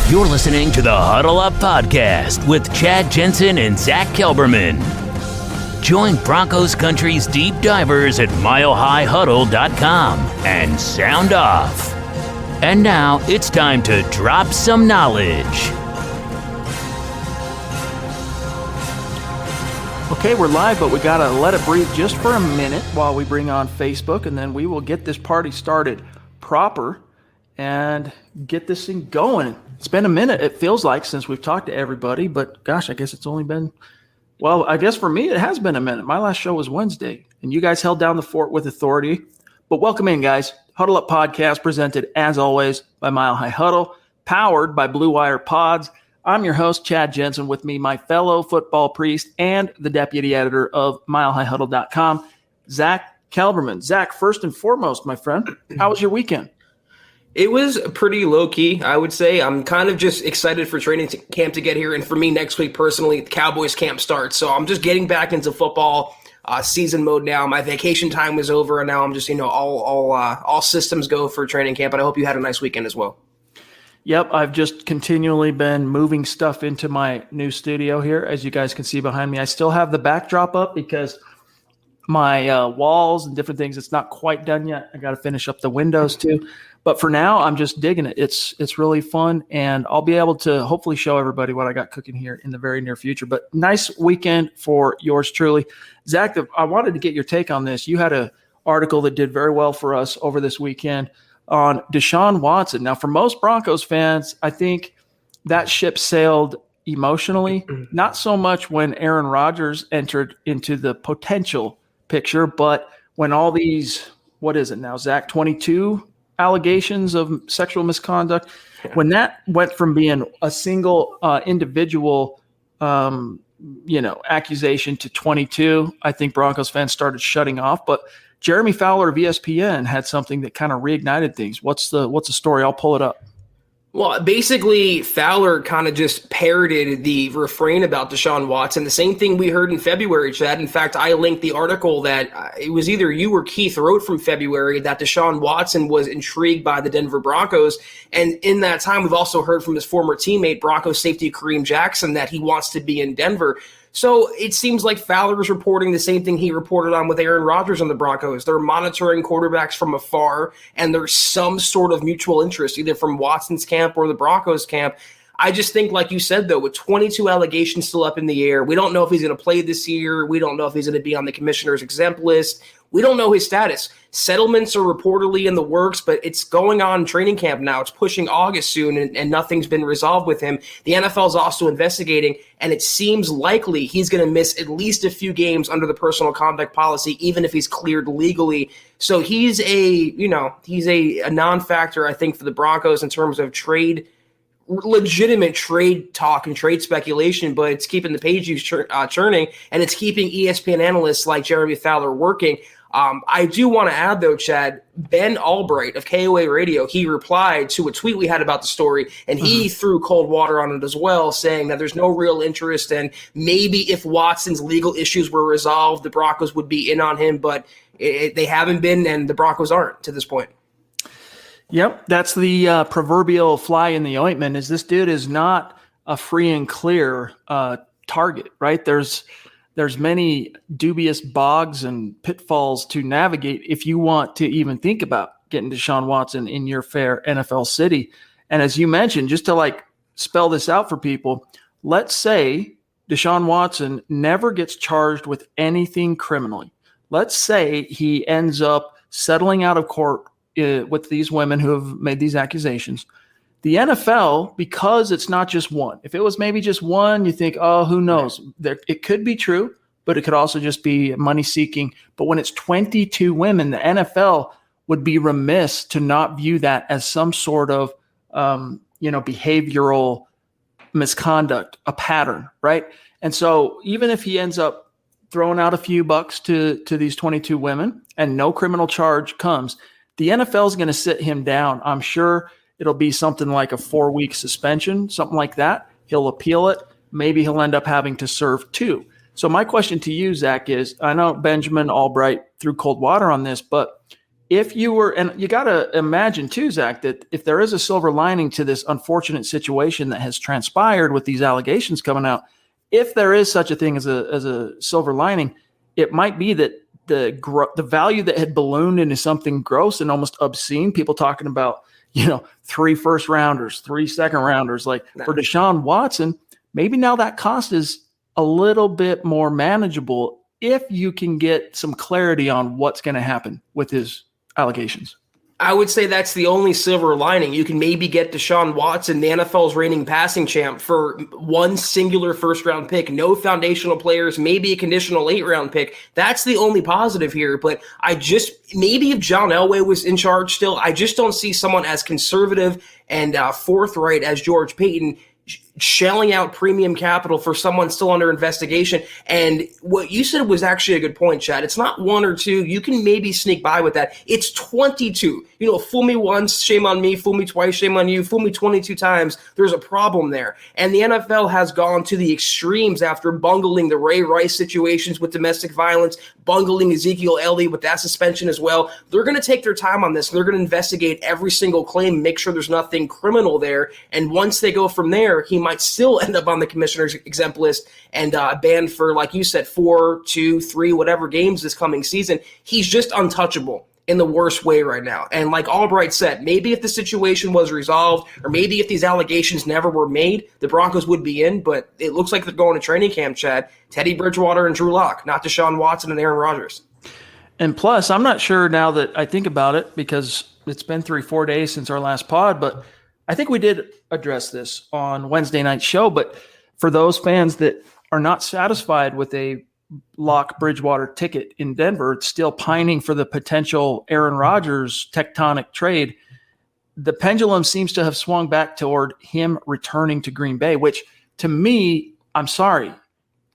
You're listening to the Huddle Up Podcast with Chad Jensen and Zack Kelberman. Join Broncos Country's deep divers at milehighhuddle.com and sound off. And now it's time to drop some knowledge. Okay, we're live, but we got to let it breathe just for a minute while we bring on Facebook, and then we will get this party started proper and get this thing going. It's been a minute, it feels like, since we've talked to everybody, but gosh, I guess it's only been, well, I guess for me, it has been a minute. My last show was Wednesday, and you guys held down the fort with authority. But welcome in, guys. Huddle Up Podcast presented, as always, by Mile High Huddle, powered by Blue Wire Pods. I'm your host, Chad Jensen, with me, my fellow football priest and the deputy editor of milehighhuddle.com, Zack Kelberman. Zack, first and foremost, my friend, how was your weekend? It was pretty low-key, I would say. I'm kind of just excited for training camp to get here. And for me, next week, personally, the Cowboys camp starts. So I'm just getting back into football season mode now. My vacation time was over, and now I'm just, all systems go for training camp. And I hope you had a nice weekend as well. Yep, I've just continually been moving stuff into my new studio here. As you guys can see behind me, I still have the backdrop up because my walls and different things, it's not quite done yet. I got to finish up the windows too. But for now, I'm just digging it. It's really fun, and I'll be able to hopefully show everybody what I got cooking here in the very near future. But nice weekend for yours truly. Zack, I wanted to get your take on this. You had an article that did very well for us over this weekend on Deshaun Watson. Now, for most Broncos fans, I think that ship sailed emotionally, not so much when Aaron Rodgers entered into the potential picture, but when all these, what is it now, Zack, 22 allegations of sexual misconduct, when that went from being a single individual, accusation to 22, I think Broncos fans started shutting off. But Jeremy Fowler of ESPN had something that kind of reignited things. What's the story? I'll pull it up. Well, basically, Fowler kind of just parroted the refrain about Deshaun Watson. The same thing we heard in February, Chad. In fact, I linked the article that it was either you or Keith wrote from February that Deshaun Watson was intrigued by the Denver Broncos. And in that time, we've also heard from his former teammate, Broncos safety Kareem Jackson, that he wants to be in Denver. So it seems like Fowler is reporting the same thing he reported on with Aaron Rodgers on the Broncos. They're monitoring quarterbacks from afar, and there's some sort of mutual interest, either from Watson's camp or the Broncos camp. I just think, like you said, though, with 22 allegations still up in the air, we don't know if he's going to play this year. We don't know if he's going to be on the commissioner's exempt list. We don't know his status. Settlements are reportedly in the works, but it's going on training camp now. It's pushing August soon, and nothing's been resolved with him. The NFL is also investigating, and it seems likely he's going to miss at least a few games under the personal conduct policy, even if he's cleared legally. So he's a non-factor, I think, for the Broncos in terms of legitimate trade talk and trade speculation, but it's keeping the page views churning, and it's keeping ESPN analysts like Jeremy Fowler working. I do want to add, though, Chad, Ben Albright of KOA Radio, he replied to a tweet we had about the story, and he threw cold water on it as well, saying that there's no real interest, and maybe if Watson's legal issues were resolved, the Broncos would be in on him, but they haven't been, and the Broncos aren't to this point. Yep, that's the proverbial fly in the ointment, is this dude is not a free and clear target, right? There's many dubious bogs and pitfalls to navigate if you want to even think about getting Deshaun Watson in your fair NFL city. And as you mentioned, just to spell this out for people, let's say Deshaun Watson never gets charged with anything criminally. Let's say he ends up settling out of court with these women who have made these accusations. The NFL, because it's not just one. If it was maybe just one, you think, oh, who knows? It could be true, but it could also just be money seeking. But when it's 22 women, the NFL would be remiss to not view that as some sort of, behavioral misconduct, a pattern, right? And so even if he ends up throwing out a few bucks to these 22 women and no criminal charge comes, the NFL is going to sit him down. I'm sure it'll be something like a 4-week suspension, something like that. He'll appeal it. Maybe he'll end up having to serve 2. So my question to you, Zack, is I know Benjamin Albright threw cold water on this, but if you were, and you got to imagine too, Zach, that if there is a silver lining to this unfortunate situation that has transpired with these allegations coming out, if there is such a thing as a silver lining, it might be that the value that had ballooned into something gross and almost obscene, people talking about, 3 first rounders, 3 second rounders, like for Deshaun Watson, maybe now that cost is a little bit more manageable if you can get some clarity on what's going to happen with his allegations. I would say that's the only silver lining. You can maybe get Deshaun Watson, the NFL's reigning passing champ, for one singular first-round pick, no foundational players, maybe a conditional 8-round pick. That's the only positive here. But maybe if John Elway was in charge still, I just don't see someone as conservative and forthright as George Paton shelling out premium capital for someone still under investigation. And what you said was actually a good point, Chad. It's not 1 or 2. You can maybe sneak by with that. It's 22. Fool me once, shame on me. Fool me twice, shame on you. Fool me 22 times. There's a problem there. And the NFL has gone to the extremes after bungling the Ray Rice situations with domestic violence, bungling Ezekiel Elliott with that suspension as well. They're going to take their time on this. They're going to investigate every single claim, make sure there's nothing criminal there. And once they go from there, he might still end up on the commissioner's exempt list and banned for, like you said, 4, 2, 3, whatever games this coming season. He's just untouchable in the worst way right now. And like Albright said, maybe if the situation was resolved, or maybe if these allegations never were made, the Broncos would be in, but it looks like they're going to training camp, Chad. Teddy Bridgewater and Drew Lock, not Deshaun Watson and Aaron Rodgers. And plus, I'm not sure now that I think about it, because it's been 3-4 days since our last pod, but I think we did address this on Wednesday night's show. But for those fans that are not satisfied with a Lock Bridgewater ticket in Denver, still pining for the potential Aaron Rodgers tectonic trade, the pendulum seems to have swung back toward him returning to Green Bay, which to me, I'm sorry,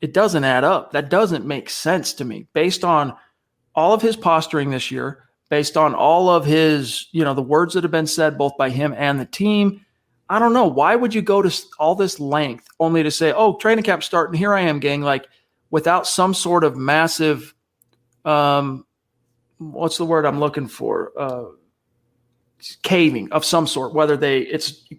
it doesn't add up. That doesn't make sense to me based on all of his posturing this year, based on all of his, the words that have been said both by him and the team. I don't know. Why would you go to all this length only to say, oh, training camp's starting, here I am, gang, like without some sort of massive, what's the word I'm looking for? Caving of some sort,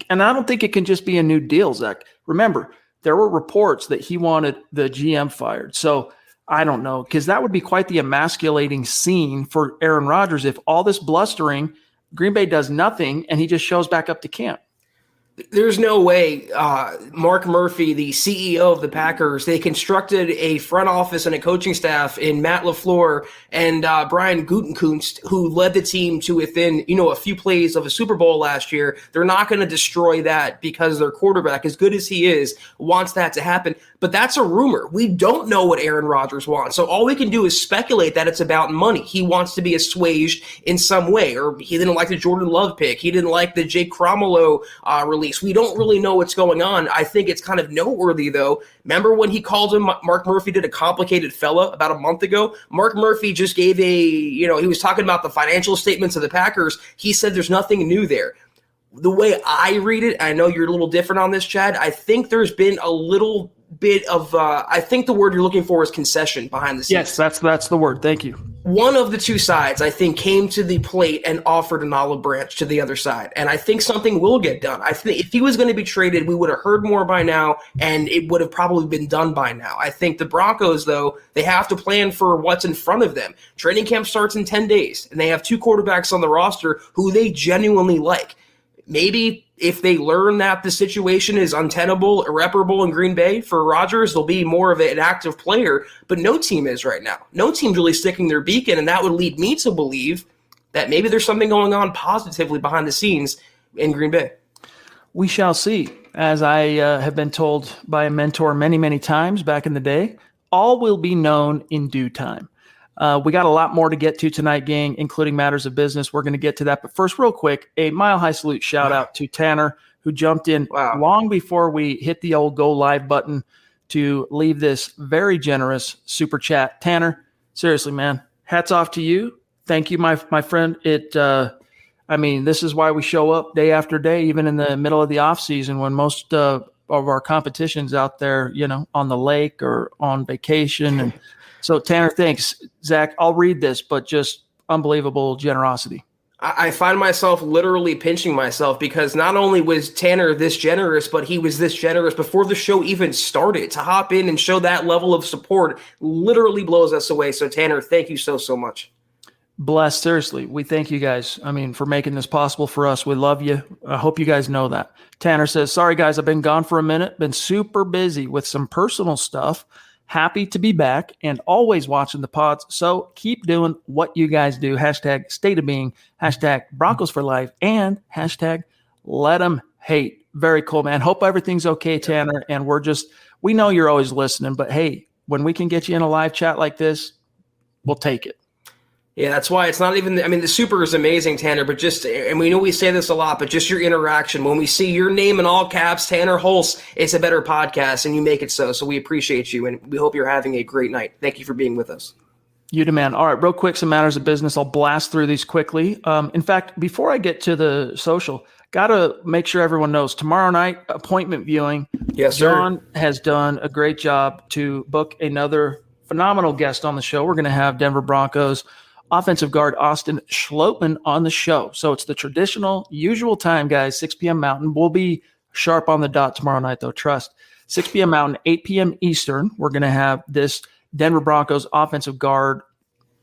and I don't think it can just be a new deal, Zach. Remember, there were reports that he wanted the GM fired. So I don't know, because that would be quite the emasculating scene for Aaron Rodgers if all this blustering, Green Bay does nothing, and he just shows back up to camp. There's no way Mark Murphy, the CEO of the Packers, they constructed a front office and a coaching staff in Matt LaFleur and Brian Gutekunst, who led the team to within, a few plays of a Super Bowl last year. They're not going to destroy that because their quarterback, as good as he is, wants that to happen. But that's a rumor. We don't know what Aaron Rodgers wants. So all we can do is speculate that it's about money. He wants to be assuaged in some way, or he didn't like the Jordan Love pick. He didn't like the Jake Cromwell release. We don't really know what's going on. I think it's kind of noteworthy, though. Remember when he called him, Mark Murphy did a complicated fella about a month ago? Mark Murphy just gave he was talking about the financial statements of the Packers. He said there's nothing new there. The way I read it, I know you're a little different on this, Chad, I think there's been a little bit of, I think the word you're looking for is concession behind the scenes. Yes, that's the word. Thank you. One of the two sides, I think, came to the plate and offered an olive branch to the other side. And I think something will get done. I think if he was going to be traded, we would have heard more by now, and it would have probably been done by now. I think the Broncos, though, they have to plan for what's in front of them. Training camp starts in 10 days, and they have 2 quarterbacks on the roster who they genuinely like. Maybe if they learn that the situation is untenable, irreparable in Green Bay for Rodgers, they'll be more of an active player, but no team is right now. No team's really sticking their beak in, and that would lead me to believe that maybe there's something going on positively behind the scenes in Green Bay. We shall see. As I have been told by a mentor many, many times back in the day, all will be known in due time. We got a lot more to get to tonight, gang, including matters of business. We're going to get to that. But first, real quick, a Mile High salute shout out to Tanner, who jumped in long before we hit the old go live button to leave this very generous super chat. Tanner, seriously, man, hats off to you. Thank you, my friend. This is why we show up day after day, even in the middle of the off season when most of our competition's out there, on the lake or on vacation. And so, Tanner, thanks. Zach, I'll read this, but just unbelievable generosity. I find myself literally pinching myself because not only was Tanner this generous, but he was this generous before the show even started. To hop in and show that level of support literally blows us away. So Tanner, thank you so much. Blessed, seriously. We thank you guys. I mean, for making this possible for us. We love you. I hope you guys know that. Tanner says, sorry guys, I've been gone for a minute. Been super busy with some personal stuff. Happy to be back and always watching the pods. So keep doing what you guys do. Hashtag state of being, hashtag Broncos for life, and hashtag let them hate. Very cool, man. Hope everything's okay, Tanner. And we know you're always listening, but hey, when we can get you in a live chat like this, we'll take it. Yeah, that's why it's not even, the super is amazing, Tanner, but and we know we say this a lot, but just your interaction. When we see your name in all caps, Tanner Hulse, it's a better podcast, and you make it so. So we appreciate you, and we hope you're having a great night. Thank you for being with us. You demand. All right, real quick, some matters of business. I'll blast through these quickly. In fact, before I get to the social, got to make sure everyone knows tomorrow night, appointment viewing. Yes, sir. John has done a great job to book another phenomenal guest on the show. We're going to have Denver Broncos offensive guard Austin Schlottman on the show. So it's the traditional, usual time, guys, 6 p.m. Mountain. We'll be sharp on the dot tomorrow night, though, trust. 6 p.m. Mountain, 8 p.m. Eastern. We're going to have this Denver Broncos offensive guard,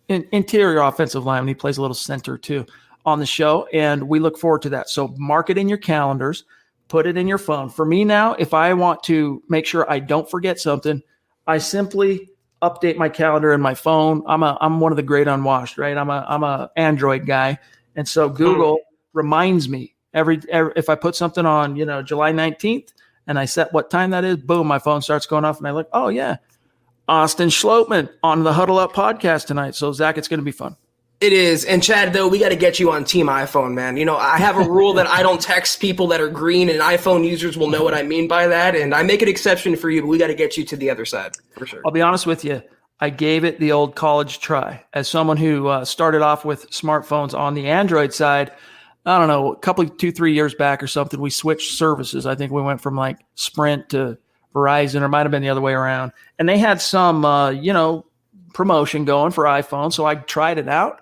interior offensive lineman. He plays a little center, too, on the show, and we look forward to that. So mark it in your calendars. Put it in your phone. For me now, if I want to make sure I don't forget something, I simply update my calendar in my phone. I'm one of the great unwashed, right? I'm a Android guy, and so Google reminds me every if I put something on, July 19th, and I set what time that is. Boom, my phone starts going off, and I look. Oh yeah, Austin Schlottman on the Huddle Up podcast tonight. So Zach, it's going to be fun. It is. And Chad, though, we got to get you on Team iPhone, man. I have a rule that I don't text people that are green, and iPhone users will know what I mean by that. And I make an exception for you, but we got to get you to the other side for sure. I'll be honest with you. I gave it the old college try. As someone who started off with smartphones on the Android side, I don't know, 2-3 years back or something, we switched services. I think we went from like Sprint to Verizon, or might have been the other way around. And they had some, promotion going for iPhone. So I tried it out.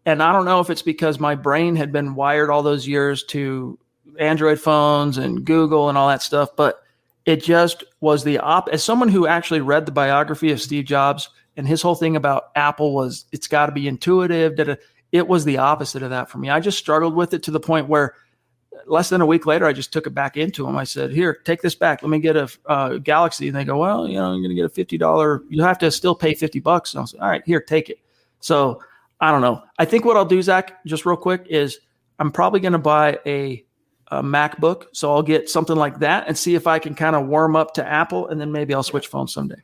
And I don't know if it's because my brain had been wired all those years to Android phones and Google and all that stuff, but it just was as someone who actually read the biography of Steve Jobs, and his whole thing about Apple was it's got to be intuitive. It was the opposite of that for me. I just struggled with it to the point where less than a week later, I just took it back into them. I said, here, take this back. Let me get a Galaxy. And they go, well, you're going to get a $50. You have to still pay $50. And I was like, all right, here, take it. So I don't know. I think what I'll do, Zach, just real quick, is I'm probably going to buy a MacBook. So I'll get something like that and see if I can kind of warm up to Apple, and then maybe I'll switch phones someday.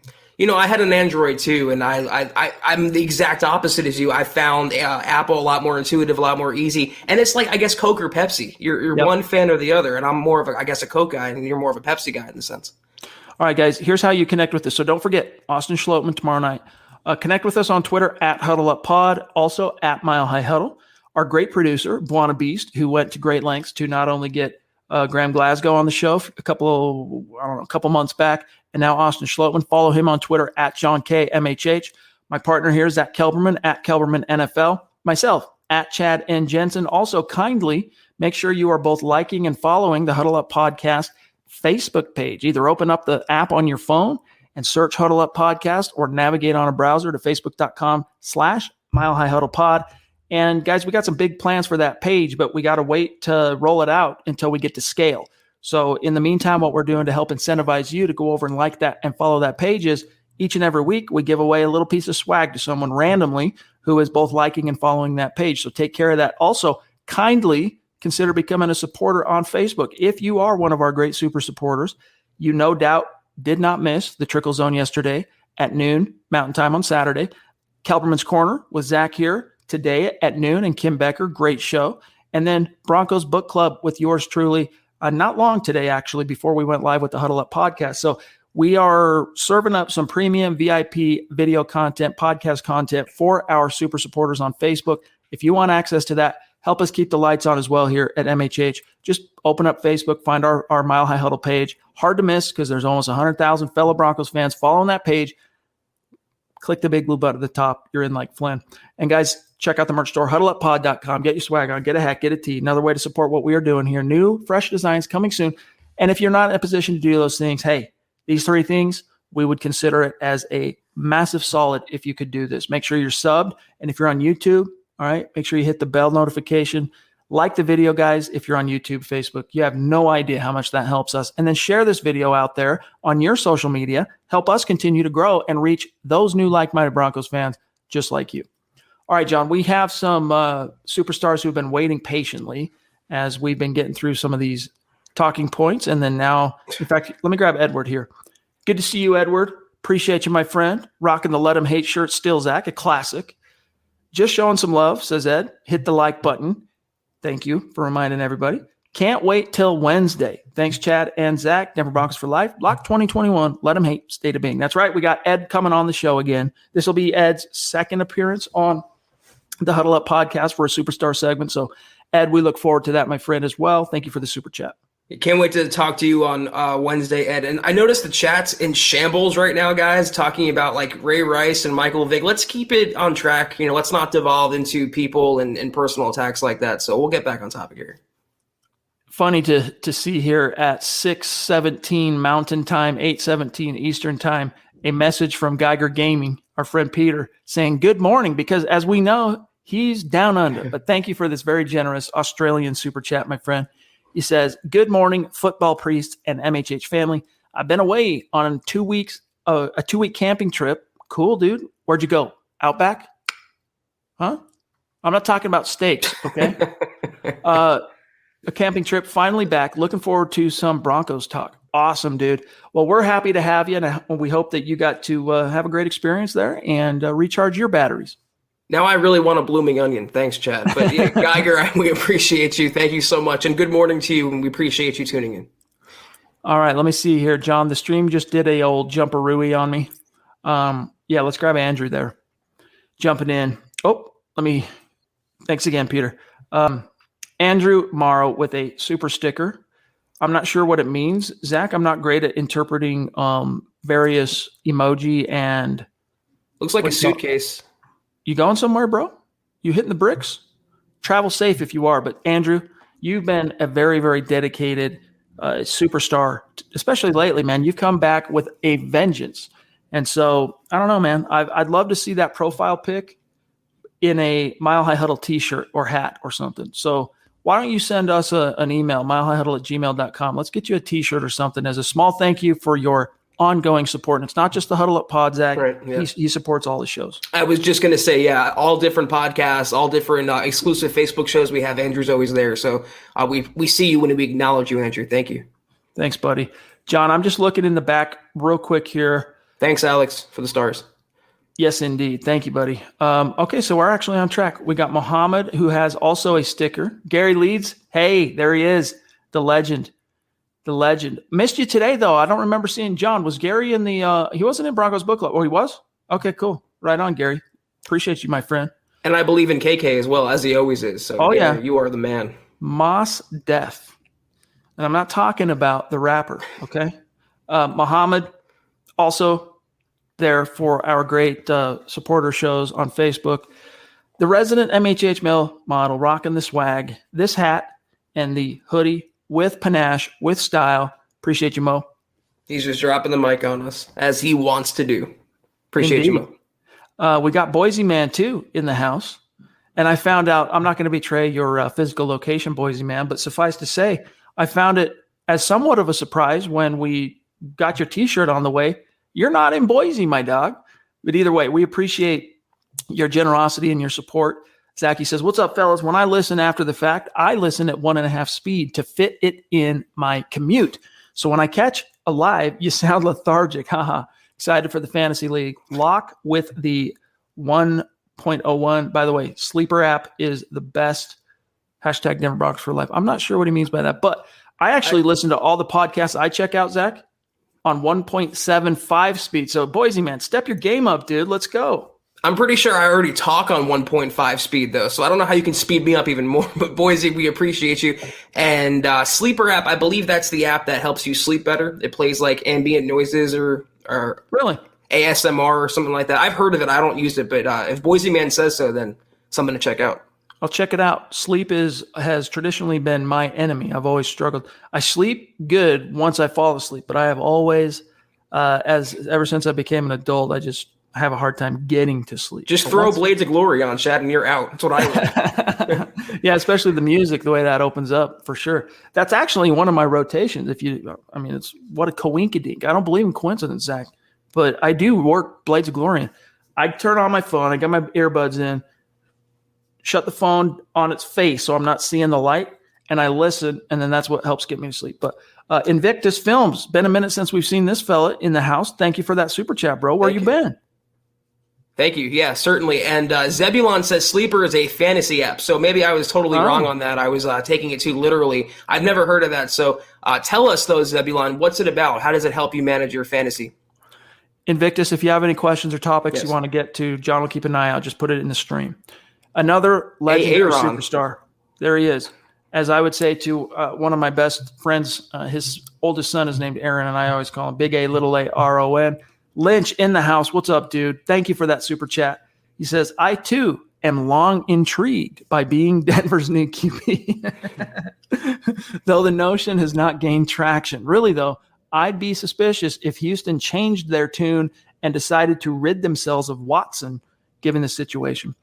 I had an Android too, and I'm the exact opposite as you. I found Apple a lot more intuitive, a lot more easy. And it's like, I guess, Coke or Pepsi. You're yep. One fan or the other, and I'm more of a Coke guy, and you're more of a Pepsi guy in the sense. All right, guys, here's how you connect with us. So don't forget, Austin Schlottman tomorrow night. Connect with us on Twitter at HuddleUpPod, also at Mile High Huddle. Our great producer, Buona Beast, who went to great lengths to not only get Graham Glasgow on the show a couple months back, and now Austin Schlottman. Follow him on Twitter at JohnKMHH. My partner here, Zack Kelberman, at Kelberman NFL. Myself, at Chad and Jensen. Also, kindly make sure you are both liking and following the Huddle Up Podcast Facebook page. Either open up the app on your phone and search Huddle Up Podcast, or navigate on a browser to facebook.com/Mile High Huddle Pod. And guys, we got some big plans for that page, but we got to wait to roll it out until we get to scale. So in the meantime, what we're doing to help incentivize you to go over and like that and follow that page is each and every week, we give away a little piece of swag to someone randomly who is both liking and following that page. So take care of that. Also, kindly consider becoming a supporter on Facebook. If you are one of our great super supporters, you no doubt did not miss the Trickle Zone yesterday at noon Mountain Time on Saturday. Kelberman's Corner with Zach here today at noon, and Kim Becker, great show. And then Broncos Book Club with yours truly, not long today, actually, before we went live with the Huddle Up Podcast. So we are serving up some premium VIP video content, podcast content for our super supporters on Facebook. If you want access to that, help us keep the lights on as well here at MHH. Just open up Facebook, find our Mile High Huddle page. Hard to miss because there's almost 100,000 fellow Broncos fans following that page. Click the big blue button at the top. You're in like Flynn. And guys, check out the merch store, huddleuppod.com. Get your swag on, get a hat, get a tee. Another way to support what we are doing here. New, fresh designs coming soon. And if you're not in a position to do those things, hey, these 3 things, we would consider it as a massive solid if you could do this. Make sure you're subbed. And if you're on YouTube, all right, make sure you hit the bell notification. Like the video, guys, if you're on YouTube, Facebook. You have no idea how much that helps us. And then share this video out there on your social media. Help us continue to grow and reach those new like-minded Broncos fans just like you. All right, John, we have some superstars who've been waiting patiently as we've been getting through some of these talking points. And then now, in fact, let me grab Edward here. Good to see you, Edward. Appreciate you, my friend. Rocking the Let 'Em Hate shirt, still Zach, a classic. Just showing some love, says Ed. Hit the like button. Thank you for reminding everybody. Can't wait till Wednesday. Thanks, Chad and Zach. Denver Broncos for life. Block 2021. Let 'em hate. State of being. That's right. We got Ed coming on the show again. This will be Ed's second appearance on the Huddle Up podcast for a superstar segment. So, Ed, we look forward to that, my friend, as well. Thank you for the super chat. Can't wait to talk to you on Wednesday, Ed. And I noticed the chat's in shambles right now, guys, talking about like Ray Rice and Michael Vick. Let's keep it on track. Let's not devolve into people and personal attacks like that. So we'll get back on topic here. Funny to see here at 6:17 Mountain Time, 8:17 Eastern Time, a message from Geiger Gaming, our friend Peter, saying good morning, because as we know, he's down under. But thank you for this very generous Australian super chat, my friend. He says, good morning, football priest and MHH family. I've been away on a 2-week camping trip. Cool, dude. Where'd you go? Outback? Huh? I'm not talking about steaks, okay? A camping trip, finally back. Looking forward to some Broncos talk. Awesome, dude. Well, we're happy to have you, and we hope that you got to have a great experience there and recharge your batteries. Now I really want a blooming onion. Thanks, Chad. But yeah, Geiger, we appreciate you. Thank you so much. And good morning to you, and we appreciate you tuning in. All right, let me see here, John. The stream just did a old jumperooey on me. Yeah, let's grab Andrew there. Jumping in. Thanks again, Peter. Andrew Morrow with a super sticker. I'm not sure what it means. Zach, I'm not great at interpreting various emoji and... Looks like a suitcase. You going somewhere, bro? You hitting the bricks? Travel safe if you are. But Andrew, you've been a very, very dedicated superstar, especially lately, man. You've come back with a vengeance. And so, I don't know, man. I'd love to see that profile pic in a Mile High Huddle t-shirt or hat or something. So why don't you send us an email, milehighhuddle@gmail.com. Let's get you a t-shirt or something as a small thank you for your ongoing support. And it's not just the Huddle Up Pod, Zach. Right, yeah. He supports all the shows. I was just going to say, yeah, all different podcasts, all different exclusive Facebook shows we have. Andrew's always there. So we see you when we acknowledge you, Andrew. Thank you. Thanks, buddy. John, I'm just looking in the back real quick here. Thanks, Alex, for the stars. Yes, indeed. Thank you, buddy. Okay, so we're actually on track. We got Mohammed, who has also a sticker. Gary Leeds. Hey, there he is. The legend. The legend. Missed you today, though. I don't remember seeing John. Was Gary in the he wasn't in Broncos Book Club. Oh, he was? Okay, cool. Right on, Gary. Appreciate you, my friend. And I believe in KK as well, as he always is. So, Gary, yeah, you are the man. Mos Def. And I'm not talking about the rapper, okay? Mohammed, also there for our great supporter shows on Facebook. The resident MHH male model rocking the swag, this hat, and the hoodie with panache, with style. Appreciate you, Mo. He's just dropping the mic on us, as he wants to do. Appreciate Indeed. you, Mo. We got Boise Man, too, in the house. And I found out, I'm not going to betray your physical location, Boise Man, but suffice to say, I found it as somewhat of a surprise when we got your T-shirt on the way. You're not in Boise, my dog. But either way, we appreciate your generosity and your support. Zachy says, what's up, fellas? When I listen after the fact, I listen at 1.5 speed to fit it in my commute. So when I catch a live, you sound lethargic. Haha. Excited for the Fantasy League. Lock with the 1.01. By the way, Sleeper app is the best. Hashtag Denver Broncos for life. I'm not sure what he means by that, but I actually listen to all the podcasts I check out, Zach, on 1.75 speed. So Boise, man, step your game up, dude. Let's go. I'm pretty sure I already talk on 1.5 speed, though, so I don't know how you can speed me up even more. But Boise, we appreciate you. And Sleeper app, I believe that's the app that helps you sleep better. It plays like ambient noises or really ASMR or something like that. I've heard of it. I don't use it, but if Boise Man says so, then something to check out. I'll check it out. Sleep has traditionally been my enemy. I've always struggled. I sleep good once I fall asleep, but I have always, ever since I became an adult, I just have a hard time getting to sleep. Just throw Blades of Glory on, Chad, and you're out. That's what I like. Yeah, especially the music, the way that opens up, for sure. That's actually one of my rotations. It's what a coinkydink. I don't believe in coincidence, Zach, but I do work Blades of Glory. I turn on my phone. I got my earbuds in. Shut the phone on its face so I'm not seeing the light, and I listen, and then that's what helps get me to sleep. But Invictus Films, been a minute since we've seen this fella in the house. Thank you for that super chat, bro. Where you been? Thank you. Yeah, certainly. And Zebulon says Sleeper is a fantasy app. So maybe I was totally wrong on that. I was taking it too literally. I've never heard of that. So tell us, though, Zebulon, what's it about? How does it help you manage your fantasy? Invictus, if you have any questions or topics you want to get to, John will keep an eye out. Just put it in the stream. Another legendary superstar. There he is. As I would say to one of my best friends, his oldest son is named Aaron, and I always call him Big A, Little A, R-O-N. Lynch in the house. What's up, dude? Thank you for that super chat. He says, I, too, am long intrigued by being Denver's new QB. Though the notion has not gained traction. Really, though, I'd be suspicious if Houston changed their tune and decided to rid themselves of Watson, given the situation.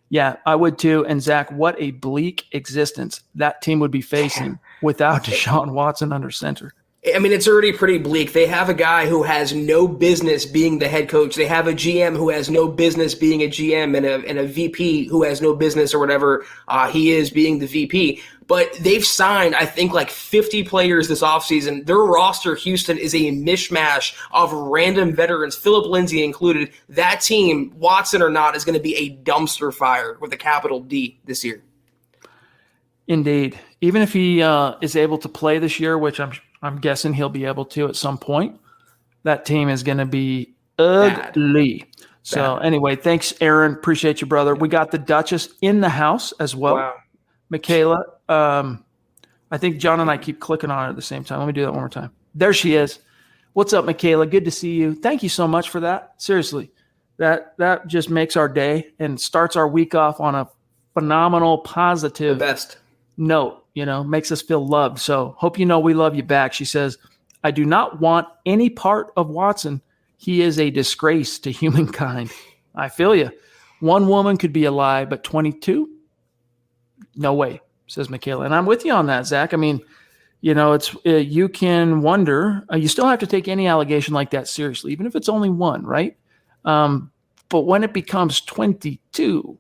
Yeah, I would too. And Zach, what a bleak existence that team would be facing without Deshaun Watson under center. I mean, it's already pretty bleak. They have a guy who has no business being the head coach. They have a GM who has no business being a GM and a VP who has no business or whatever he is being the VP. But they've signed, I think, like 50 players this offseason. Their roster, Houston, is a mishmash of random veterans, Philip Lindsay included. That team, Watson or not, is going to be a dumpster fire with a capital D this year. Indeed. Even if he is able to play this year, which I'm guessing he'll be able to at some point, that team is going to be ugly. Bad. So anyway, thanks, Aaron. Appreciate you, brother. We got the Duchess in the house as well. Wow. Michaela, I think John and I keep clicking on her at the same time. Let me do that one more time. There she is. What's up, Michaela? Good to see you. Thank you so much for that. Seriously, that just makes our day and starts our week off on a phenomenal, positive note. Makes us feel loved. So hope you know we love you back. She says, I do not want any part of Watson. He is a disgrace to humankind. I feel you. One woman could be a lie, but 22? No way, says Michaela. And I'm with you on that, Zach. I mean, it's you can wonder. You still have to take any allegation like that seriously, even if it's only one, right? But when it becomes 22,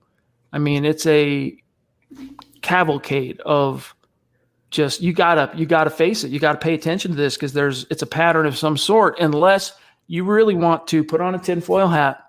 I mean, it's a cavalcade of just you gotta face it. You gotta pay attention to this because it's a pattern of some sort. Unless you really want to put on a tinfoil hat,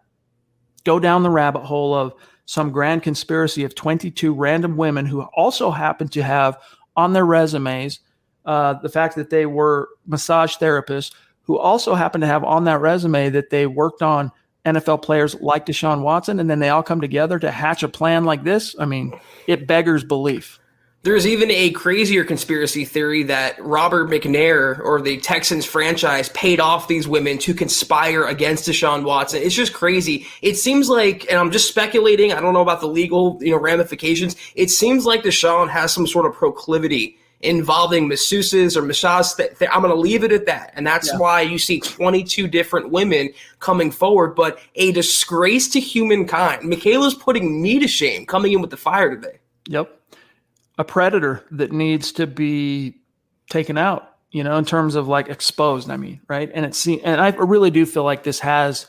go down the rabbit hole of some grand conspiracy of 22 random women who also happen to have on their resumes the fact that they were massage therapists, who also happen to have on that resume that they worked on NFL players like Deshaun Watson, and then they all come together to hatch a plan like this. I mean, it beggars belief. There's even a crazier conspiracy theory that Robert McNair or the Texans franchise paid off these women to conspire against Deshaun Watson. It's just crazy. It seems like, and I'm just speculating, I don't know about the legal ramifications. It seems like Deshaun has some sort of proclivity involving masseuses or massage. I'm going to leave it at that. And that's why you see 22 different women coming forward, but a disgrace to humankind. Michaela's putting me to shame coming in with the fire today. Yep. A predator that needs to be taken out, in terms of like exposed, right? And and I really do feel like this has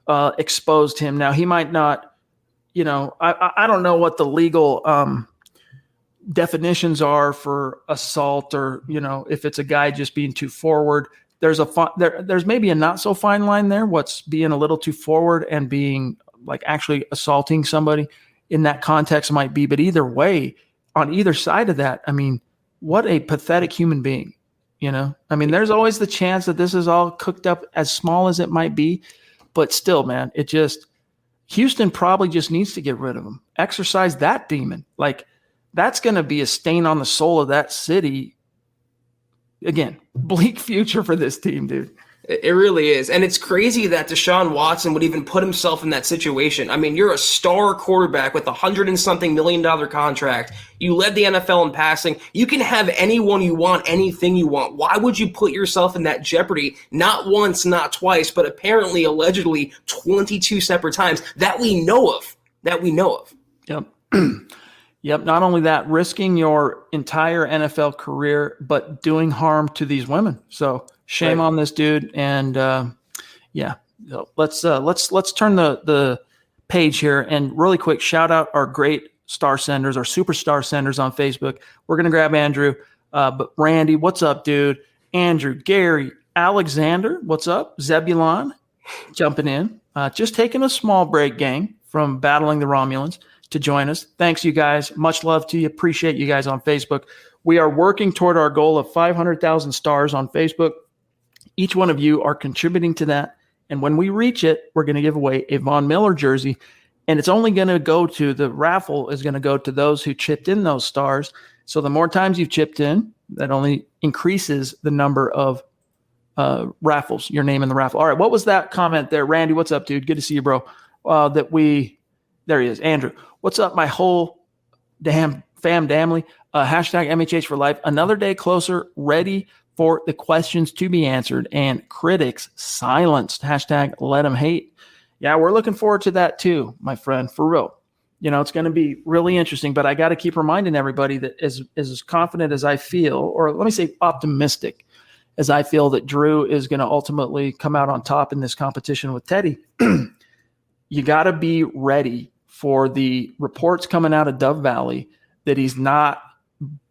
exposed him. Now he might not, I don't know what the legal definitions are for assault or, if it's a guy just being too forward. There's maybe a not so fine line there. What's being a little too forward and being like actually assaulting somebody in that context might be, but either way, on either side of that, I mean, what a pathetic human being, I mean, there's always the chance that this is all cooked up as small as it might be, but still, man, Houston probably just needs to get rid of him. Exercise that demon. Like, that's going to be a stain on the soul of that city. Again, bleak future for this team, dude. It really is. And it's crazy that Deshaun Watson would even put himself in that situation. I mean, you're a star quarterback with $100 and something million contract. You led the NFL in passing. You can have anyone you want, anything you want. Why would you put yourself in that jeopardy? Not once, not twice, but apparently, allegedly, 22 separate times that we know of. Yep. Yep. Not only that, risking your entire NFL career, but doing harm to these women. So shame on this dude. And let's turn the page here and really quick shout out our great star senders, our superstar senders on Facebook. We're gonna grab Andrew, but Randy, what's up, dude? Andrew, Gary, Alexander, what's up? Zebulon, jumping in, just taking a small break, gang, from battling the Romulans to join us. Thanks, you guys. Much love to you. Appreciate you guys on Facebook. We are working toward our goal of 500,000 stars on Facebook. Each one of you are contributing to that. And when we reach it, we're going to give away a Von Miller jersey. And it's only going to go to the raffle is going to go to those who chipped in those stars. So the more times you've chipped in, that only increases the number of raffles, your name in the raffle. All right. What was that comment there? Randy, what's up, dude? Good to see you, bro. There he is. Andrew, what's up, my whole damn family? Hashtag MHH for life. Another day closer, ready for the questions to be answered and critics silenced. Hashtag let them hate. Yeah, we're looking forward to that too, my friend, for real. You know, it's going to be really interesting, but I got to keep reminding everybody that as confident as I feel, or let me say optimistic as I feel that Drew is going to ultimately come out on top in this competition with Teddy, you got to be ready for the reports coming out of Dove Valley that he's not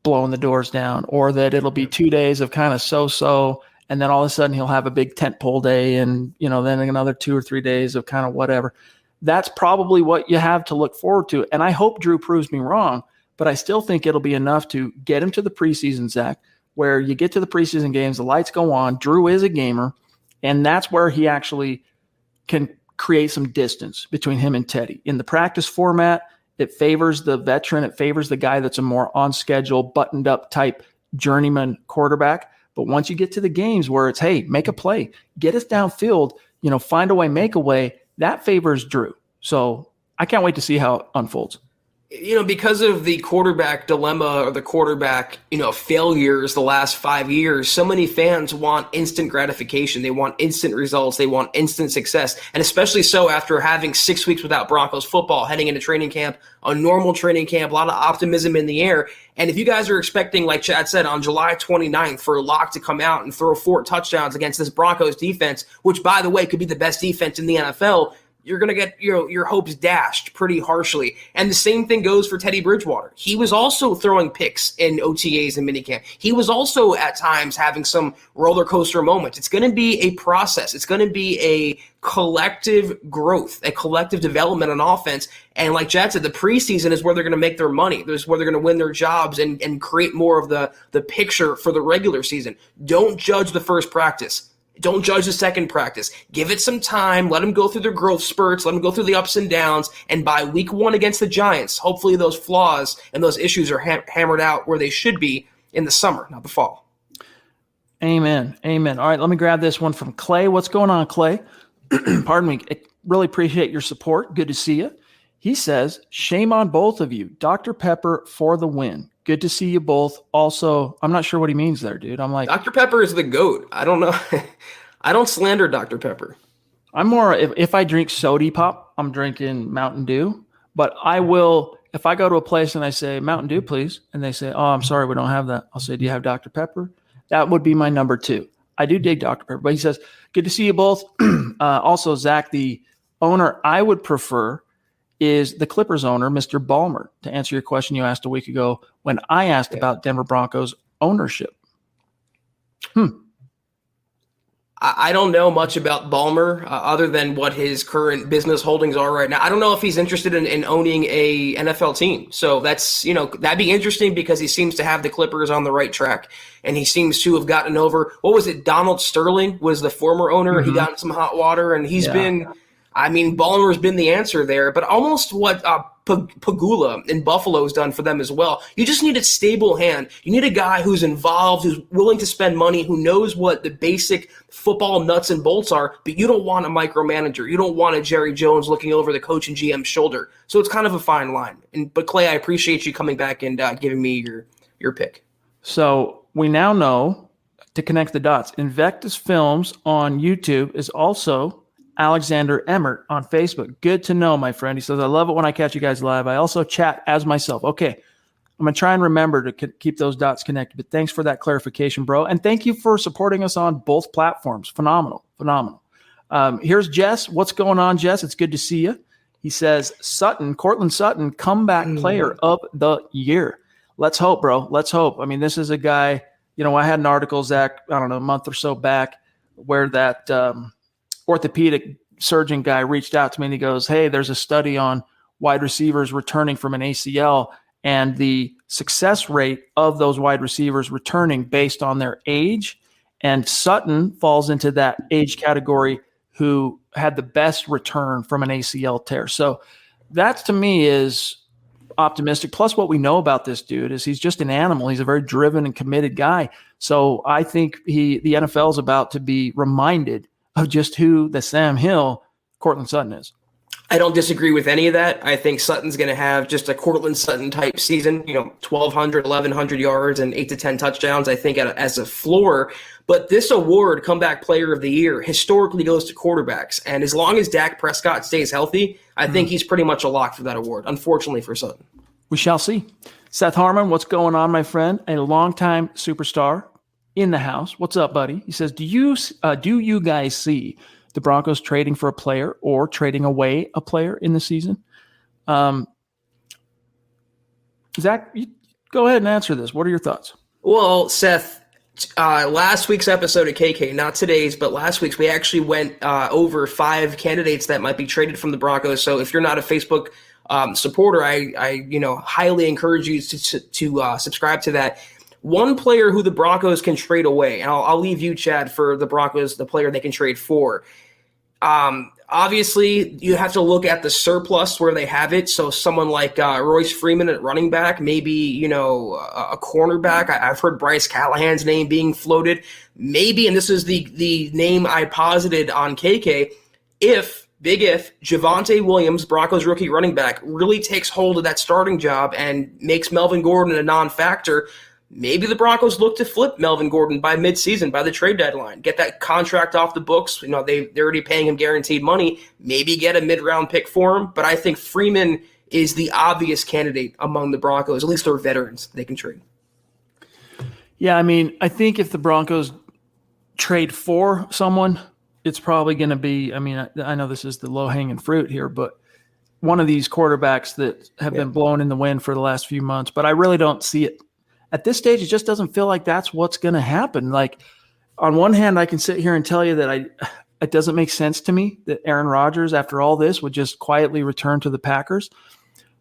blowing the doors down, or that it'll be 2 days of kind of so-so, and then all of a sudden he'll have a big tentpole day, and then another 2 or 3 days of kind of whatever. That's probably what you have to look forward to. And I hope Drew proves me wrong, but I still think it'll be enough to get him to the preseason, Zach, where you get to the preseason games, the lights go on, Drew is a gamer, and that's where he actually can create some distance between him and Teddy. In the practice format, it favors the veteran. It favors the guy that's a more on-schedule, buttoned-up type journeyman quarterback. But once you get to the games where it's, hey, make a play, get us downfield, find a way, make a way, that favors Drew. So I can't wait to see how it unfolds. Because of the quarterback dilemma or the quarterback, failures the last 5 years, so many fans want instant gratification. They want instant results. They want instant success. And especially so after having 6 weeks without Broncos football, heading into training camp, a normal training camp, a lot of optimism in the air. And if you guys are expecting, like Chad said, on July 29th for Locke to come out and throw 4 touchdowns against this Broncos defense, which, by the way, could be the best defense in the NFL, you're going to get your hopes dashed pretty harshly. And the same thing goes for Teddy Bridgewater. He was also throwing picks in OTAs and minicamp. He was also at times having some roller coaster moments. It's going to be a process. It's going to be a collective growth, a collective development on offense. And like Chad said, the preseason is where they're going to make their money. This is where they're going to win their jobs and create more of the picture for the regular season. Don't judge the first practice. Don't judge the second practice. Give it some time. Let them go through their growth spurts. Let them go through the ups and downs. And by week 1 against the Giants, hopefully those flaws and those issues are hammered out where they should be in the summer, not the fall. Amen. Amen. All right, let me grab this one from Clay. What's going on, Clay? Pardon me. I really appreciate your support. Good to see you. He says, shame on both of you. Dr. Pepper for the win. Good to see you both. Also, I'm not sure what he means there, dude. I'm like, Dr. Pepper is the GOAT. I don't know. I don't slander Dr. Pepper. I'm more, if I drink Sody Pop, I'm drinking Mountain Dew. But I will, if I go to a place and I say, Mountain Dew, please, and they say, oh, I'm sorry, we don't have that. I'll say, do you have Dr. Pepper? That would be my number 2. I do dig Dr. Pepper. But he says, good to see you both. Also, Zach, the owner I would prefer is the Clippers owner, Mr. Ballmer, to answer your question you asked a week ago when I asked about Denver Broncos ownership. I don't know much about Ballmer other than what his current business holdings are right now. I don't know if he's interested in owning a NFL team. So that's, that'd be interesting because he seems to have the Clippers on the right track. And he seems to have gotten over, what was it? Donald Sterling was the former owner. Mm-hmm. He got in some hot water and he's been I mean, Ballmer's been the answer there, but almost what Pagula in Buffalo has done for them as well. You just need a stable hand. You need a guy who's involved, who's willing to spend money, who knows what the basic football nuts and bolts are, but you don't want a micromanager. You don't want a Jerry Jones looking over the coach and GM's shoulder. So it's kind of a fine line. But Clay, I appreciate you coming back and giving me your pick. So we now know, to connect the dots, Invectus Films on YouTube is also Alexander Emmert on Facebook. Good to know, my friend. He says, I love it when I catch you guys live. I also chat as myself. Okay, I'm going to try and remember to keep those dots connected, but thanks for that clarification, bro. And thank you for supporting us on both platforms. Phenomenal. Here's Jess. What's going on, Jess? It's good to see you. He says, Cortland Sutton, comeback player of the year. Let's hope, bro. Let's hope. I mean, this is a guy, I had an article, Zach, I don't know, a month or so back where that orthopedic surgeon guy reached out to me and he goes, hey, there's a study on wide receivers returning from an ACL and the success rate of those wide receivers returning based on their age. And Sutton falls into that age category who had the best return from an ACL tear. So that to me is optimistic. Plus what we know about this dude is he's just an animal. He's a very driven and committed guy. So I think the NFL is about to be reminded of just who the Sam Hill Cortland Sutton is. I don't disagree with any of that. I think Sutton's going to have just a Cortland Sutton type season, 1,200, 1,100 yards and 8 to 10 touchdowns, I think, as a floor. But this award, Comeback Player of the Year, historically goes to quarterbacks. And as long as Dak Prescott stays healthy, I think he's pretty much a lock for that award, unfortunately for Sutton. We shall see. Seth Harmon, what's going on, my friend? A longtime superstar in the house. What's up, buddy? He says, do you guys see the Broncos trading for a player or trading away a player in the season? Zach, you go ahead and answer this. What are your thoughts? Well, Seth, last week's episode of KK, not today's, but last week's, we actually went over 5 candidates that might be traded from the Broncos. So if you're not a Facebook supporter, I highly encourage you to subscribe to that. One player who the Broncos can trade away, and I'll leave you, Chad, for the Broncos, the player they can trade for. Obviously, you have to look at the surplus where they have it. So someone like Royce Freeman at running back, maybe, a cornerback. I've heard Bryce Callahan's name being floated. Maybe, and this is the name I posited on KK, if Javonte Williams, Broncos rookie running back, really takes hold of that starting job and makes Melvin Gordon a non-factor, maybe the Broncos look to flip Melvin Gordon by midseason, by the trade deadline, get that contract off the books. They're already paying him guaranteed money, maybe get a mid-round pick for him. But I think Freeman is the obvious candidate among the Broncos. At least they're veterans they can trade. Yeah, I mean, I think if the Broncos trade for someone, it's probably going to be, I know this is the low-hanging fruit here, but one of these quarterbacks that have been blown in the wind for the last few months. But I really don't see it. At this stage, it just doesn't feel like that's what's going to happen. Like, on one hand, I can sit here and tell you that it doesn't make sense to me that Aaron Rodgers, after all this, would just quietly return to the Packers.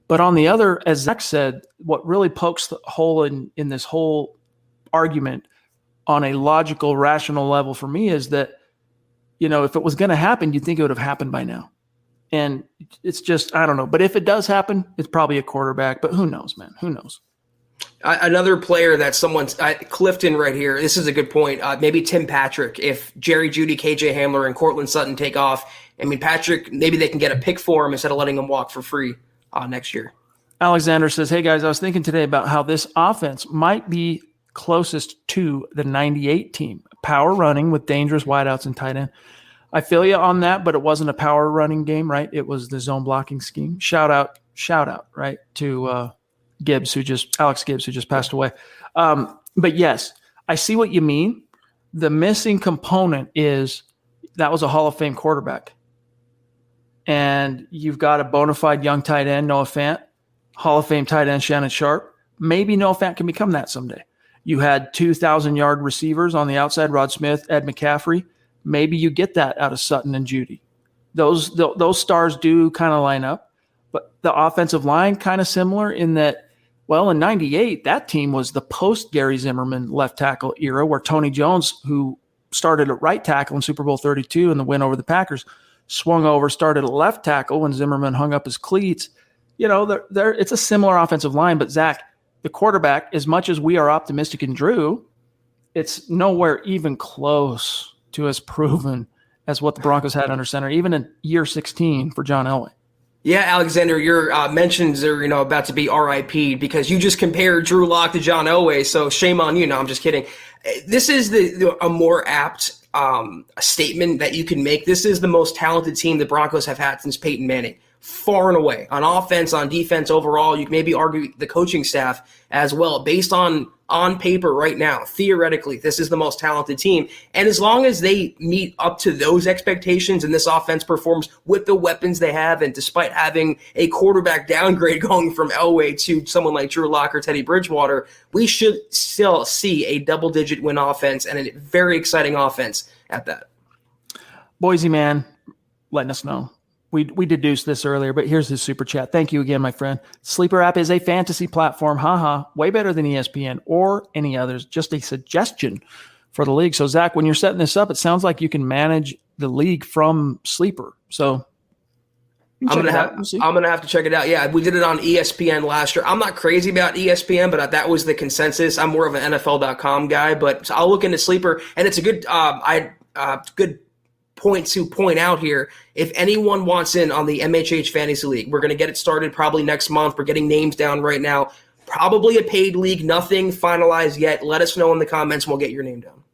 But on the other, as Zach said, what really pokes the hole in this whole argument on a logical, rational level for me is that, if it was going to happen, you'd think it would have happened by now. And it's just, I don't know. But if it does happen, it's probably a quarterback. But who knows, man? Who knows? Another player that Clifton right here, this is a good point. Maybe Tim Patrick. If Jerry Jeudy, KJ Hamler, and Cortland Sutton take off, Patrick, maybe they can get a pick for him instead of letting him walk for free next year. Alexander says, hey, guys, I was thinking today about how this offense might be closest to the 98 team. Power running with dangerous wideouts and tight end. I feel you on that, but it wasn't a power running game, right? It was the zone blocking scheme. Shout out, right, to Alex Gibbs, who just passed away. But yes, I see what you mean. The missing component is that was a Hall of Fame quarterback. And you've got a bona fide young tight end, Noah Fant, Hall of Fame tight end, Shannon Sharp. Maybe Noah Fant can become that someday. You had 2,000-yard receivers on the outside, Rod Smith, Ed McCaffrey. Maybe you get that out of Sutton and Jeudy. Those stars do kind of line up. But the offensive line kind of similar in that, well, in 98, that team was the post-Gary Zimmerman left tackle era where Tony Jones, who started at right tackle in Super Bowl 32 and the win over the Packers, swung over, started at left tackle when Zimmerman hung up his cleats. You know, it's a similar offensive line, but Zach, the quarterback, as much as we are optimistic in Drew, it's nowhere even close to as proven as what the Broncos had under center, even in year 16 for John Elway. Yeah, Alexander, your mentions are about to be RIP'd because you just compared Drew Lock to John Elway. So shame on you. No, I'm just kidding. This is a more apt statement that you can make. This is the most talented team the Broncos have had since Peyton Manning, far and away. On offense, on defense, overall, you can maybe argue the coaching staff as well. Based on paper right now, theoretically, this is the most talented team. And as long as they meet up to those expectations and this offense performs with the weapons they have, and despite having a quarterback downgrade going from Elway to someone like Drew Lock or Teddy Bridgewater, we should still see a double-digit win offense and a very exciting offense at that. Boise man letting us know. We deduced this earlier, but here's his super chat. Thank you again, my friend. Sleeper app is a fantasy platform. Way better than ESPN or any others. Just a suggestion for the league. So, Zach, when you're setting this up, it sounds like you can manage the league from Sleeper. So I'm gonna have to check it out. Yeah, we did it on ESPN last year. I'm not crazy about ESPN, but that was the consensus. I'm more of an NFL.com guy, but I'll look into Sleeper, and it's a good good point to point out here. If anyone wants in on the MHH Fantasy League, we're going to get it started probably next month. We're getting names down right now. Probably a paid league, nothing finalized yet. Let us know in the comments and we'll get your name down.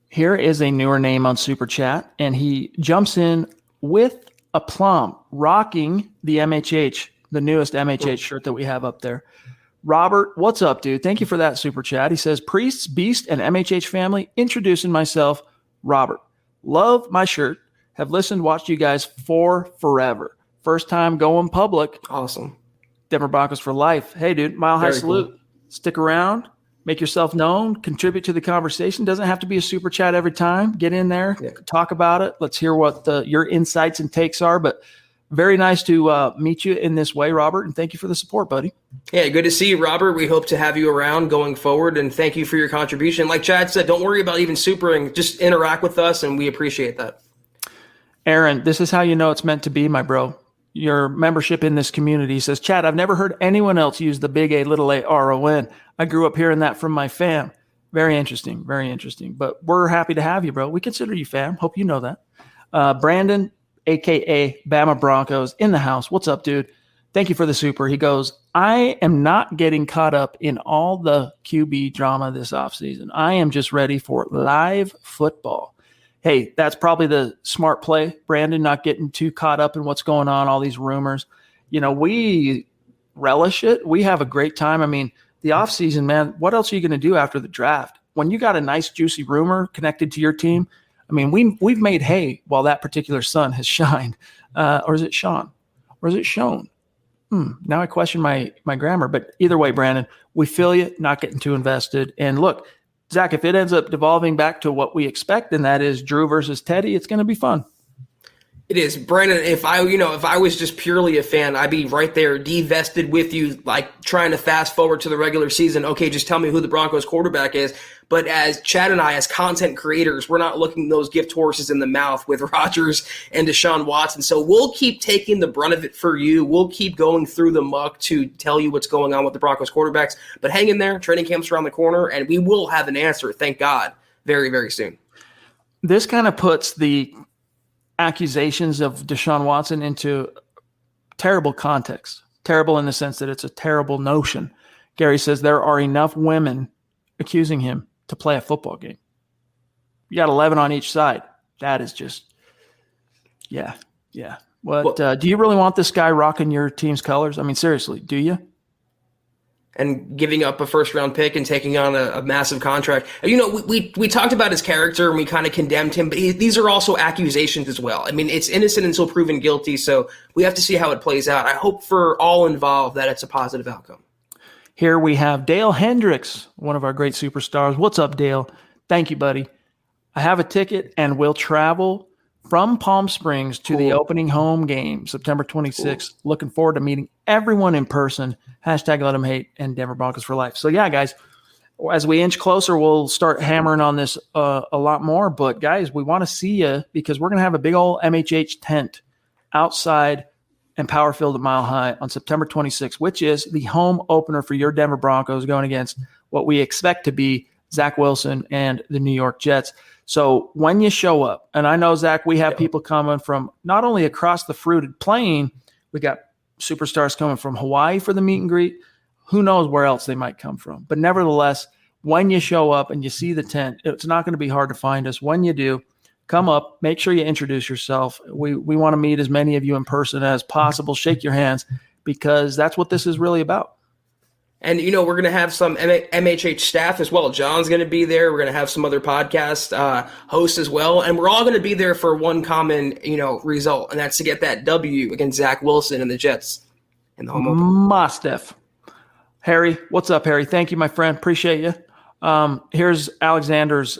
Here is a newer name on Super Chat, and he jumps in with aplomb, rocking the MHH, the newest MHH shirt that we have up there. Robert, what's up, dude? Thank you for that Super Chat. He says, Priests, Beast, and MHH family, introducing myself, Robert. Love my shirt. Have listened, watched you guys for forever. First time going public. Awesome. Denver Broncos for life. Hey, dude, Mile High salute. Cool. Stick around. Make yourself known. Contribute to the conversation. Doesn't have to be a super chat every time. Get in there. Yeah. Talk about it. Let's hear what your insights and takes are. But very nice to meet you in this way, Robert, and thank you for the support, buddy. Yeah, good to see you, Robert. We hope to have you around going forward, and thank you for your contribution. Like Chad said, don't worry about even supering. Just interact with us, and we appreciate that. Aaron, this is how you know it's meant to be, my bro. Your membership in this community says, Chad, I've never heard anyone else use the big A, little a, R-O-N. I grew up hearing that from my fam. Very interesting, very interesting. But we're happy to have you, bro. We consider you fam. Hope you know that. Brandon, a.k.a. Bama Broncos, in the house. What's up, dude? Thank you for the super. He goes, I am not getting caught up in all the QB drama this offseason. I am just ready for live football. Hey, that's probably the smart play, Brandon, not getting too caught up in what's going on, all these rumors. You know, we relish it. We have a great time. I mean, the offseason, man, what else are you going to do after the draft? When you got a nice, juicy rumor connected to your team, I mean, we've made hay while that particular sun has shined. Or is it Sean? Or is it shown? Now I question my grammar. But either way, Brandon, we feel you, not getting too invested. And look, Zach, if it ends up devolving back to what we expect, and that is Drew versus Teddy, it's going to be fun. It is. Brandon, if I was just purely a fan, I'd be right there divested with you, like trying to fast forward to the regular season. Okay, just tell me who the Broncos quarterback is. But as Chad and I, as content creators, we're not looking those gift horses in the mouth with Rodgers and Deshaun Watson. So we'll keep taking the brunt of it for you. We'll keep going through the muck to tell you what's going on with the Broncos quarterbacks. But hang in there. Training camp's around the corner, and we will have an answer, thank God, very, very soon. This kind of puts the accusations of Deshaun Watson into terrible context. Terrible in the sense that it's a terrible notion. Gary says there are enough women accusing him to play a football game. You got 11 on each side. That is just, yeah. What do you really want this guy rocking your team's colors? I mean, seriously, do you? And giving up a first-round pick and taking on a massive contract. You know, we talked about his character and we kind of condemned him, but these are also accusations as well. I mean, it's innocent until proven guilty, so we have to see how it plays out. I hope for all involved that it's a positive outcome. Here we have Dale Hendricks, one of our great superstars. What's up, Dale? Thank you, buddy. I have a ticket and will travel from Palm Springs to the opening home game, September 26th. Looking forward to meeting everyone in person. # let them hate and Denver Broncos for life. So, yeah, guys, as we inch closer, we'll start hammering on this a lot more. But guys, we want to see you because we're going to have a big old MHH tent outside Empower Field at Mile High on September 26th, which is the home opener for your Denver Broncos going against what we expect to be Zach Wilson and the New York Jets. So when you show up, and I know, Zach, we have people coming from not only across the fruited plain, we got superstars coming from Hawaii for the meet and greet. Who knows where else they might come from. But nevertheless, when you show up and you see the tent, it's not going to be hard to find us. When you do, come up, make sure you introduce yourself. We want to meet as many of you in person as possible, shake your hands, because that's what this is really about. And, we're going to have some MHH staff as well. John's going to be there. We're going to have some other podcast hosts as well. And we're all going to be there for one common, result, and that's to get that W against Zach Wilson and the Jets in the home opener. Mostef. Harry, what's up, Harry? Thank you, my friend. Appreciate you. Here's Alexander's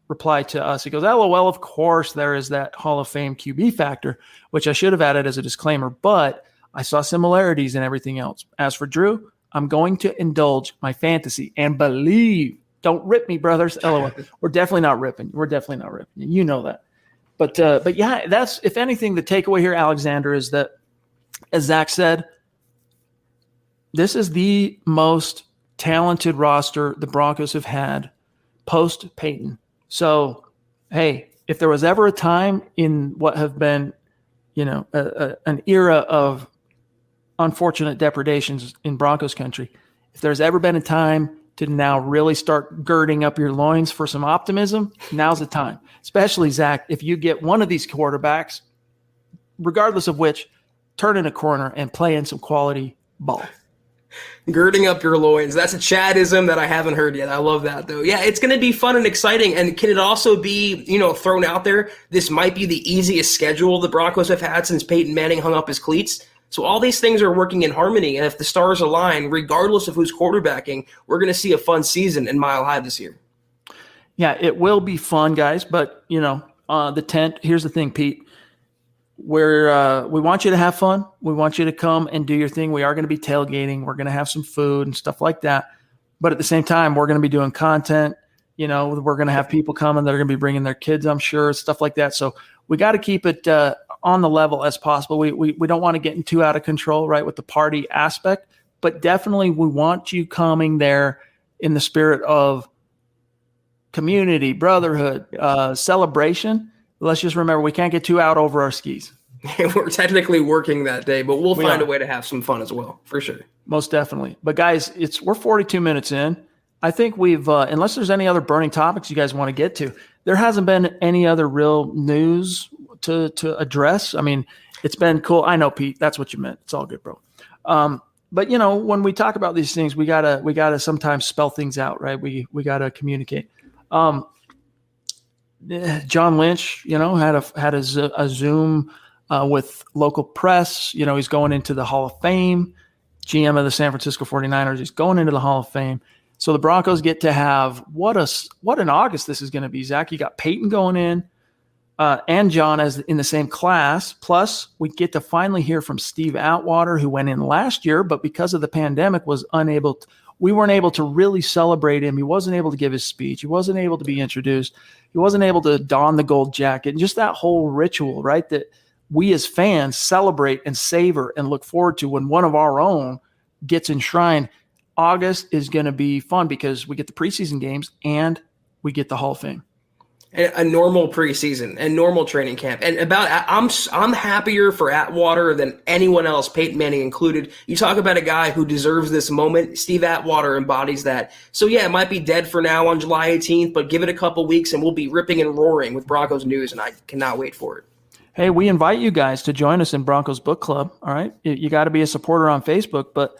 reply to us. He goes, LOL, of course there is that Hall of Fame QB factor, which I should have added as a disclaimer, but I saw similarities in everything else. As for Drew, I'm going to indulge my fantasy and believe. Don't rip me, brothers. LOL. We're definitely not ripping. We're definitely not ripping. You know that. But yeah, that's, if anything, the takeaway here, Alexander, is that, as Zach said, this is the most talented roster the Broncos have had post-Peyton. So, hey, if there was ever a time in what have been, an era of unfortunate depredations in Broncos country, if there's ever been a time to now really start girding up your loins for some optimism, now's the time. Especially, Zach, if you get one of these quarterbacks, regardless of which, turn in a corner and play in some quality ball. Girding up your loins. That's a Chadism that I haven't heard yet. I love that, though. Yeah, it's going to be fun and exciting. And can it also be, thrown out there, this might be the easiest schedule the Broncos have had since Peyton Manning hung up his cleats? So all these things are working in harmony. And if the stars align, regardless of who's quarterbacking, we're going to see a fun season in Mile High this year. Yeah, it will be fun, guys. But, the tent, here's the thing, Pete. We want you to have fun. We want you to come and do your thing. We are going to be tailgating. We're going to have some food and stuff like that. But at the same time, we're going to be doing content. We're going to have people coming that are going to be bringing their kids, I'm sure, stuff like that. So we got to keep it on the level as possible. We don't want to get too out of control, right, with the party aspect. But definitely we want you coming there in the spirit of community, brotherhood, celebration. Let's just remember, we can't get too out over our skis. We're technically working that day, but we'll find a way to have some fun as well, for sure. Most definitely. But guys, we're 42 minutes in. I think we've, unless there's any other burning topics you guys want to get to, there hasn't been any other real news to address. I mean, it's been cool. I know, Pete, that's what you meant. It's all good, bro. But when we talk about these things, we gotta sometimes spell things out, right? We gotta communicate. John Lynch, had a Zoom with local press. He's going into the Hall of Fame. GM of the San Francisco 49ers. He's going into the Hall of Fame. So the Broncos get to have what an August this is going to be, Zach. You got Peyton going in and John as in the same class. Plus, we get to finally hear from Steve Atwater, who went in last year, but because of the pandemic we weren't able to really celebrate him. He wasn't able to give his speech. He wasn't able to be introduced. He wasn't able to don the gold jacket. And just that whole ritual, right, that we as fans celebrate and savor and look forward to when one of our own gets enshrined. August is going to be fun because we get the preseason games and we get the Hall of Fame. A normal preseason and normal training camp. And I'm happier for Atwater than anyone else, Peyton Manning included. You talk about a guy who deserves this moment. Steve Atwater embodies that. So yeah, it might be dead for now on July 18th, but give it a couple weeks and we'll be ripping and roaring with Broncos news, and I cannot wait for it. Hey, we invite you guys to join us in Broncos Book Club. All right. You got to be a supporter on Facebook, but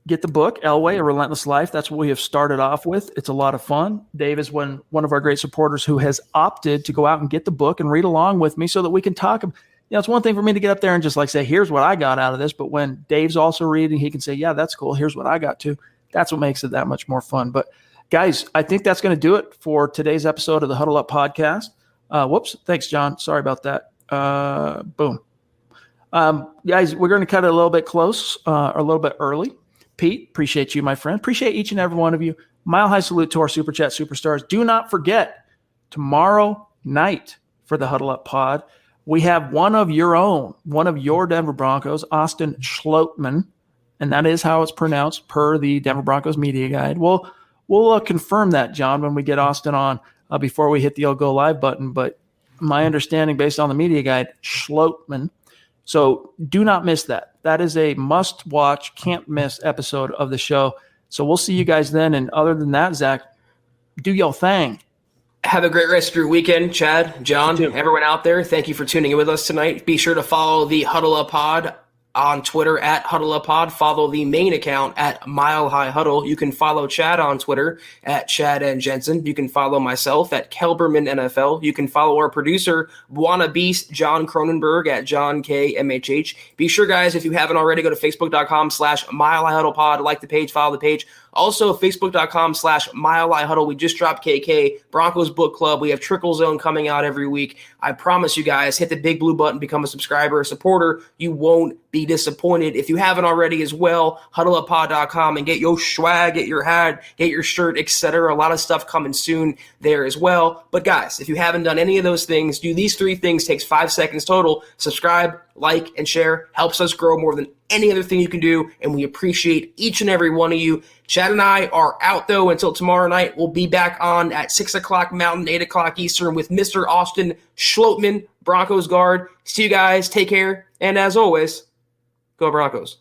get the book, Elway, A Relentless Life. That's what we have started off with. It's a lot of fun. Dave is one of our great supporters who has opted to go out and get the book and read along with me so that we can talk. It's one thing for me to get up there and just say, here's what I got out of this. But when Dave's also reading, he can say, yeah, that's cool. Here's what I got too. That's what makes it that much more fun. But guys, I think that's going to do it for today's episode of the Huddle Up Podcast. Whoops. Thanks, John. Sorry about that. Boom. Guys, we're going to cut it a little bit close or a little bit early. Pete, appreciate you, my friend. Appreciate each and every one of you. Mile high salute to our Super Chat superstars. Do not forget, tomorrow night for the Huddle Up Pod, we have one of your Denver Broncos, Austin Schlottman, and that is how it's pronounced per the Denver Broncos media guide. We'll confirm that, John, when we get Austin on before we hit the go live button. But my understanding, based on the media guide, Schlottman. So do not miss that. That is a must-watch, can't-miss episode of the show. So we'll see you guys then. And other than that, Zach, do your thing. Have a great rest of your weekend, Chad, John, everyone out there. Thank you for tuning in with us tonight. Be sure to follow the Huddle Up Pod on Twitter at Huddle Up Pod. Follow the main account at Mile High Huddle. You can follow Chad on Twitter at Chad and Jensen. You can follow myself at Kelberman NFL. You can follow our producer, Buana Beast, John Cronenberg at John K MHH. Be sure, guys, if you haven't already, go to Facebook.com/Mile High Huddle Pod. Like the page, follow the page. Also, Facebook.com/Mile High Huddle. We just dropped KK, Broncos Book Club. We have Trickle Zone coming out every week. I promise you guys, hit the big blue button, become a subscriber, a supporter. You won't be disappointed. If you haven't already as well, huddleuppod.com and get your swag, get your hat, get your shirt, etc. A lot of stuff coming soon there as well. But guys, if you haven't done any of those things, do these 3 things. Takes 5 seconds total. Subscribe, like, and share. Helps us grow more than any other thing you can do, and we appreciate each and every one of you. Chad and I are out, though, until tomorrow night. We'll be back on at 6 o'clock Mountain, 8 o'clock Eastern with Mr. Austin Schlottman, Broncos guard. See you guys. Take care. And as always, go Broncos.